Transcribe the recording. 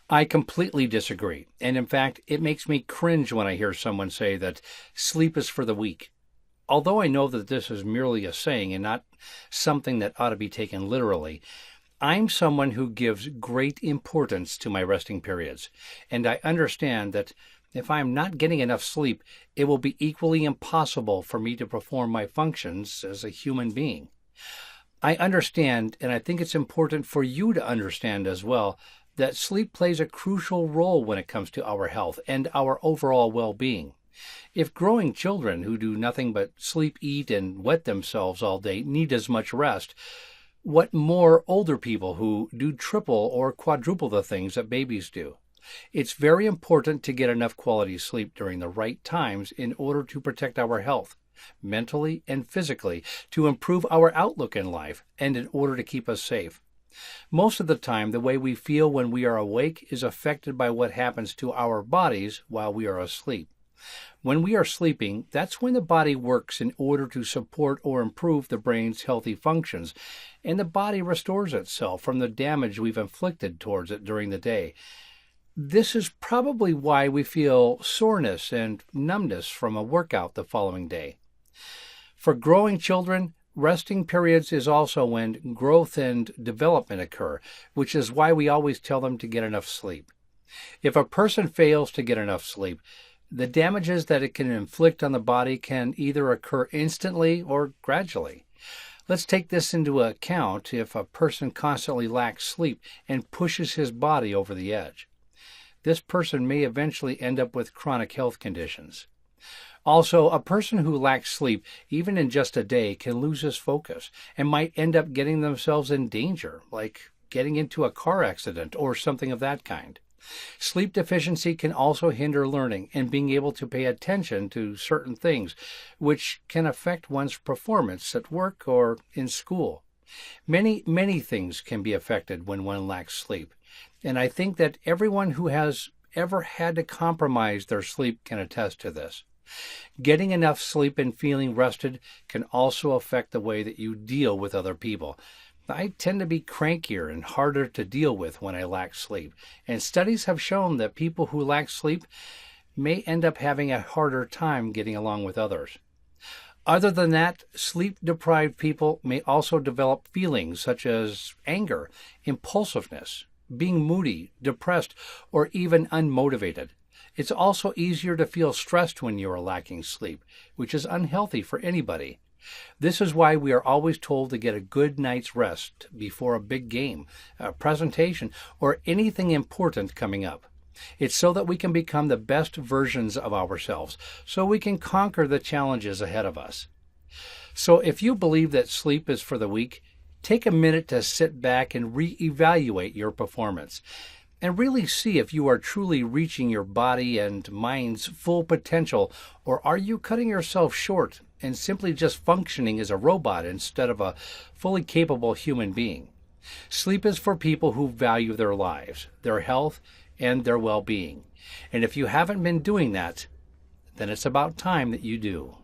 I completely disagree. And in fact, it makes me cringe when I hear someone say that sleep is for the weak. Although I know that this is merely a saying and not something that ought to be taken literally, I'm someone who gives great importance to my resting periods. And I understand that if I'm not getting enough sleep, it will be equally impossible for me to perform my functions as a human being. I understand, and I think it's important for you to understand as well, that sleep plays a crucial role when it comes to our health and our overall well-being. If growing children who do nothing but sleep, eat, and wet themselves all day need as much rest, what more older people who do triple or quadruple the things that babies do? It's very important to get enough quality sleep during the right times in order to protect our health, mentally and physically, to improve our outlook in life, and in order to keep us safe. Most of the time, the way we feel when we are awake is affected by what happens to our bodies while we are asleep. When we are sleeping, that's when the body works in order to support or improve the brain's healthy functions, and the body restores itself from the damage we've inflicted towards it during the day. This is probably why we feel soreness and numbness from a workout the following day. For growing children, resting periods is also when growth and development occur, which is why we always tell them to get enough sleep. If a person fails to get enough sleep, the damages that it can inflict on the body can either occur instantly or gradually. Let's take this into account if a person constantly lacks sleep and pushes his body over the edge. This person may eventually end up with chronic health conditions. Also, a person who lacks sleep, even in just a day, can lose his focus and might end up getting themselves in danger, like getting into a car accident or something of that kind. Sleep deficiency can also hinder learning and being able to pay attention to certain things, which can affect one's performance at work or in school. Many things can be affected when one lacks sleep, and I think that everyone who has ever had to compromise their sleep can attest to this. Getting enough sleep and feeling rested can also affect the way that you deal with other people. I tend to be crankier and harder to deal with when I lack sleep, and studies have shown that people who lack sleep may end up having a harder time getting along with others. Other than that, sleep-deprived people may also develop feelings such as anger, impulsiveness, being moody, depressed, or even unmotivated. It's also easier to feel stressed when you are lacking sleep, which is unhealthy for anybody. This is why we are always told to get a good night's rest before a big game, a presentation, or anything important coming up. It's so that we can become the best versions of ourselves, so we can conquer the challenges ahead of us. So if you believe that sleep is for the weak, take a minute to sit back and reevaluate your performance, and really see if you are truly reaching your body and mind's full potential, or are you cutting yourself short and simply just functioning as a robot instead of a fully capable human being. Sleep is for people who value their lives, their health, and their well-being. And if you haven't been doing that, then it's about time that you do.